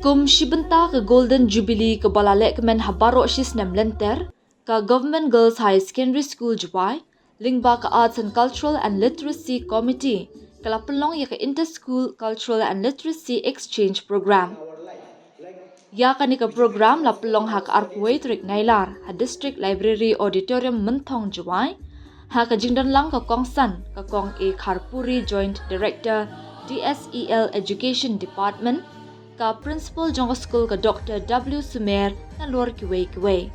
Kum shibenta ke Golden Jubilee ke balalek kemen habaro shisnem lenter ke Government Girls High Secondary School Jowai, lingba ke Arts and Cultural and Literacy Committee ke lapelong ya ke Inter-School Cultural and Literacy Exchange Program. Ya kani ke program lapelong hak arpuai trik nailar ha District Library Auditorium Mentong Jowai, ha ke jingdan lang ke Kongsan ke Kong A Kharpuri Joint Director DSEL Education Department ka Principal Jong School ka Dr. W. Sumer na luar kiway.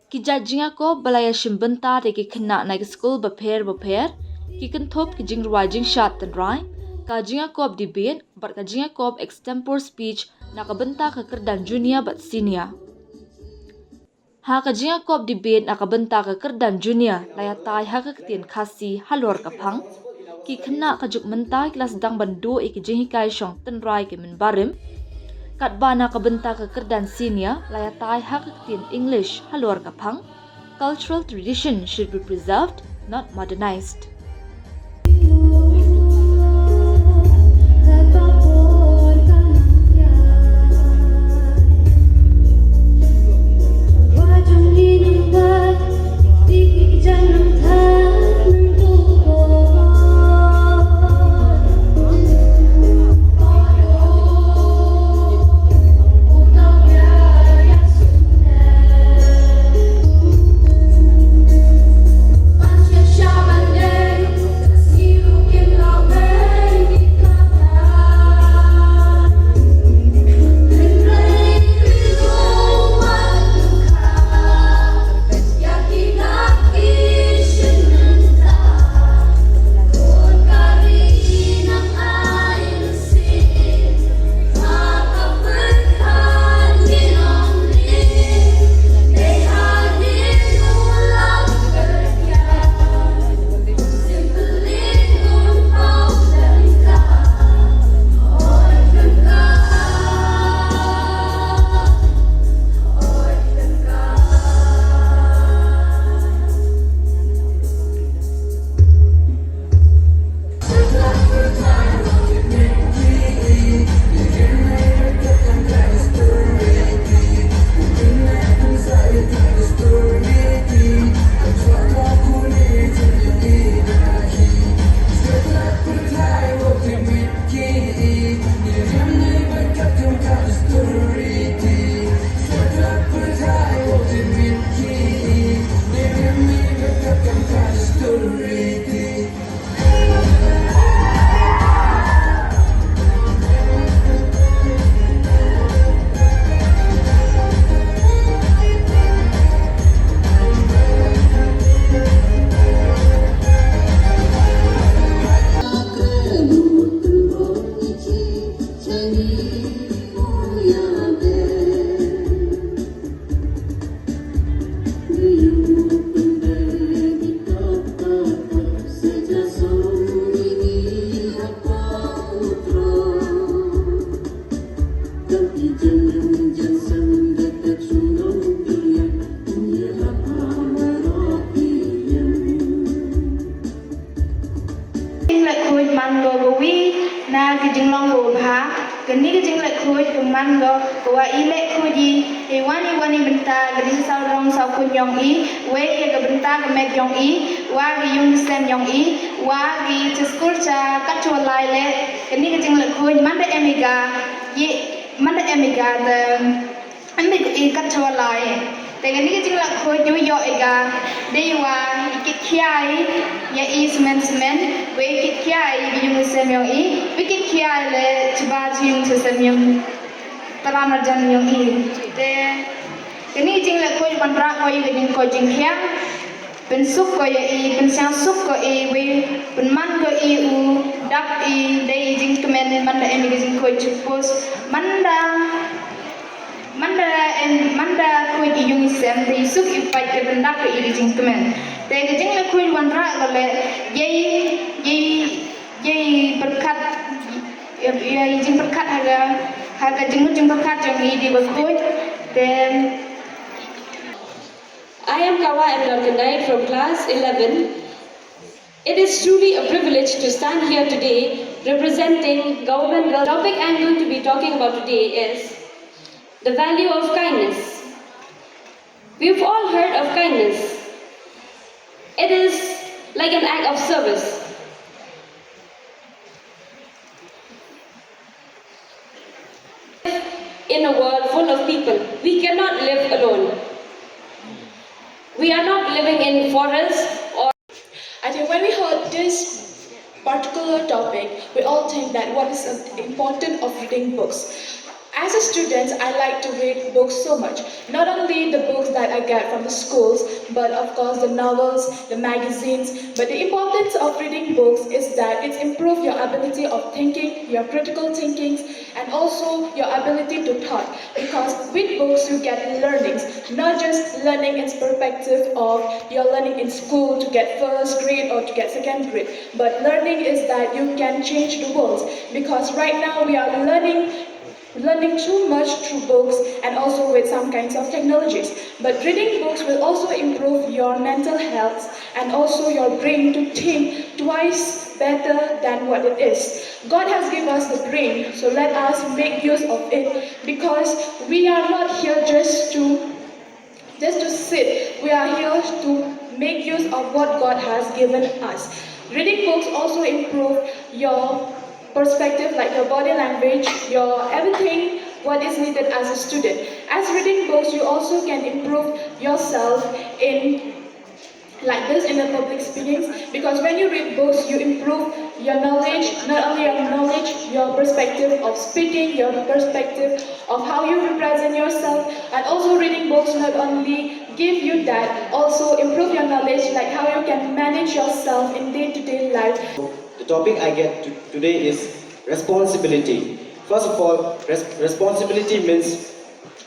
Kijajinga ko balaya shimbenta de ki kena na ki school baper ki kentop ki jingrwa jing shat tan rai ka jinga ko debate bar ka jinga ko extempore speech na ka benta ka kerdan junior bat senior. Ha ka jinga ko debate na ka benta ka kerdan junior laya tai ha ka ketien khasi halor ka phang ki kena ka juk menta kelas dang bandu ki jingikai shong tan rai ki min barim. Kat bana ka benta ka kerdan senior laya tai hak tin English halor kapang. Cultural tradition should be preserved, not modernized. na kijinglong go ha kani kijinglek khuj kuman go wa ilek khuji e wani benta gadi sau rong sau kunyong I we ye ga benta ga met yong I wa gi yung sen yong I wa gi school cha kachwa lai le kani kijinglek khuj manda emiga the amig I kachwa lai te kani kijinglek khuj yu yo ega dewa ikikhai ya ismen we kikhai gi yung sen yong I kiai le chiba chung to samyong tarana jan yong I te kini jing le ko ban ra ko yi jing ko jing kya ben suk ko ya I ben sang suk ko I we ben man ko I u dak I dei jing kemen man da emi jing ko chupos manda ko ji yung sem dei suk I pai te ben dak I jing kemen te jing le ko ban ra ko le yei berkat ya izin berkat harga jeng berkat yang di berkut then I am Jowai Abdul from class 11. It is truly a privilege to stand here today representing Government Girls. The topic I am going to be talking about today is the value of kindness. We've all heard of kindness. It is like an act of service. In a world full of people, we cannot live alone. We are not living in forests or I think when we heard this particular topic, we all think that what is the importance of reading books. As a student, I like to read books so much. Not only the books that I get from the schools, but of course the novels, the magazines. But the importance of reading books is that it improves your ability of thinking, your critical thinking, and also your ability to thought. Because with books you get learnings, not just learning in perspective of you're learning in school to get first grade or to get second grade, but learning is that you can change the world. Because right now we are learning too much through books and also with some kinds of technologies. But reading books will also improve your mental health and also your brain to think twice better than what it is. God has given us the brain, so let us make use of it, because we are not here just to sit. We are here to make use of what God has given us. Reading books also improve your perspective, like your body language, your everything, what is needed as a student. As reading books, you also can improve yourself in like this in the public speaking, because when you read books you improve your knowledge, not only your knowledge, your perspective of speaking, your perspective of how you represent yourself. And also reading books not only give you that, also improve your knowledge, like how you can manage yourself in day-to-day life. The topic I get today is responsibility. First of all, responsibility means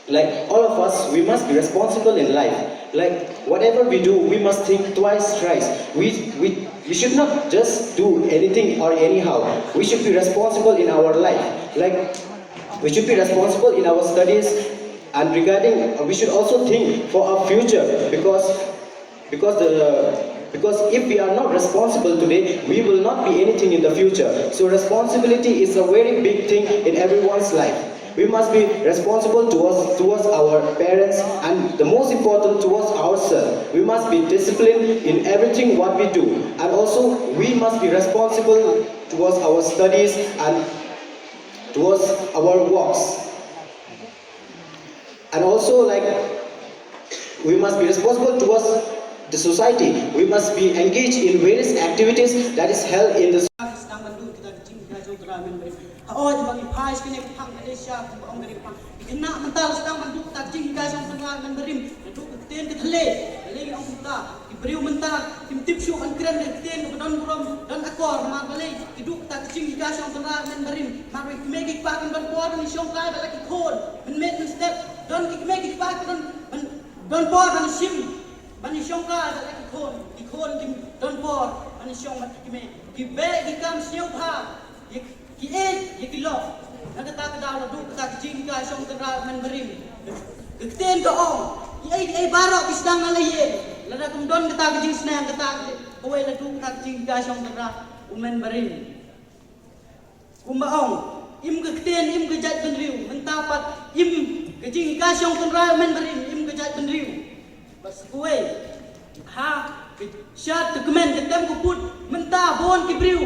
like all of us, we must be responsible in life. Like whatever we do, we must think twice, thrice. We should not just do anything or anyhow. We should be responsible in our life. Like we should be responsible in our studies, and regarding we should also think for our future, because if we are not responsible today, we will not be anything in the future. So responsibility is a very big thing in everyone's life. We must be responsible towards our parents, and the most important towards ourselves. We must be disciplined in everything what we do, and also we must be responsible towards our studies and towards our works. And also like we must be responsible towards the society. We must be engaged in various activities that is held in the Ôi mà cái phai cái này phăng cái xa của ông cái phăng cái nạ mình ta là đang mình đúc tạc chính cái trong sân ngoài mình bơm đúc tiền cái thề lấy ông ta cái bêu mình ta cái tiếp xúc anh kren cái tiền của don brom don akor mà lấy cái đúc tạc chính cái trong sân ngoài mình bơm mà cái mấy cái phai cái don bor mình xong cái là cái khôn mình make mình step don cái mấy cái phai cái don bor mình sim mình xong cái là cái khôn cái don bor mình xong cái bé cái cam siêu pha cái lo nó cái ta cái đào là đủ cái ta cái chinh cái xong cái ra mình bơm cái tên cái ông cái barok cái sedang ngalaye là ra cùng don cái ta cái chinh senang cái ta cái là đủ cái ta cái chinh cái xong cái ra mình bơm cùng bà ông im cái tên im cái chạy bên riu mình ta bắt im cái chinh cái xong cái ra mình bơm im cái chạy bên riu bas quay ha cái shot cái men cái tem cái put mình ta bon cái riu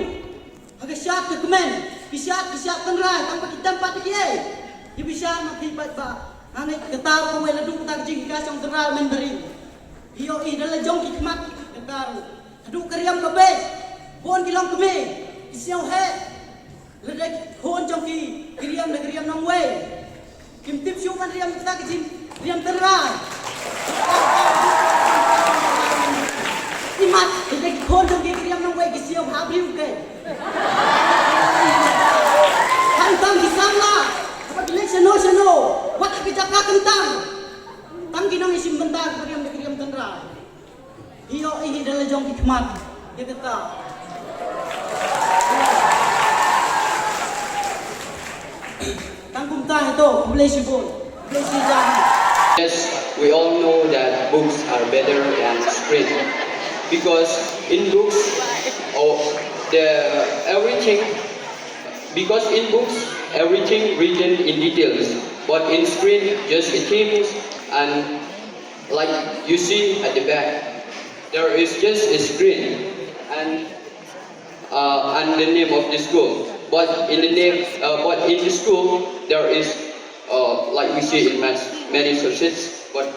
cái shot cái men cái shot kan rai tanpa kita empat lagi dia bisa mengibat ba ane ketar ko wala du tak jing ka song tera men beri io i dala jong ki mat ketar du kariam ka be bon ki long ka me isiau he ledek hon jong ki kiriam nong we kim tip shu man riam ta ki jing riam tera imat ledek hon jong ki kiriam nong we ki siau ha briu ke Tang kisanglah, apa bilik seno, wat kita kentang, tang kinang isim bentar, keriam tendra, iyo ini dalam jong hikmat, dia kata. Tanggung tah itu, boleh sibuk, boleh sijang. Yes, we all know that books are better than screen, because in books, everything written in details. but in screen just it teams, and like you see at the back, there is just a screen and the name of the school. But in the school there is like we see in many subjects, but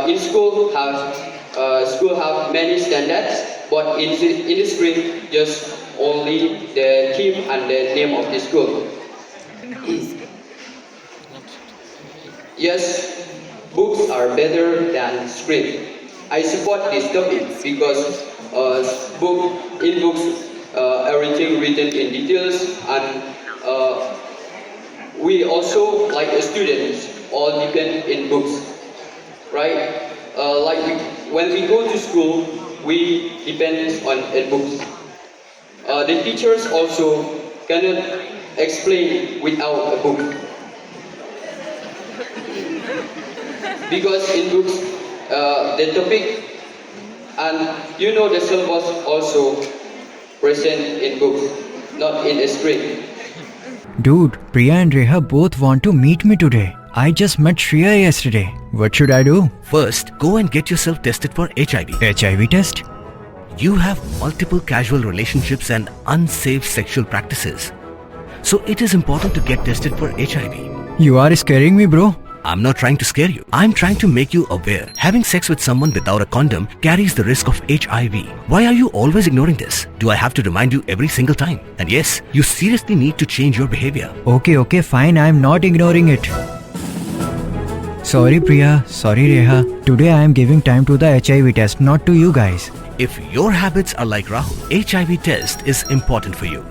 in school have many standards, but in the screen just only the team and the name of the school. Yes, books are better than screen. I support this topic because in books everything written in details, and we also like students all depend in books, right? When we go to school, we depend on books. The teachers also cannot explain without a book, because in books the topic and the syllabus also present in books, not in a screen. Dude, Priya and Reha both want to meet me today. I just met Shreya yesterday. What should I do? First, go and get yourself tested for HIV. HIV test? You have multiple casual relationships and unsafe sexual practices. So it is important to get tested for HIV. You are scaring me, bro. I'm not trying to scare you. I'm trying to make you aware. Having sex with someone without a condom carries the risk of HIV. Why are you always ignoring this? Do I have to remind you every single time? And yes, you seriously need to change your behavior. Okay, fine. I'm not ignoring it. Sorry, Priya. Sorry, Reha. Today I am giving time to the HIV test, not to you guys. If your habits are like Rahul, HIV test is important for you.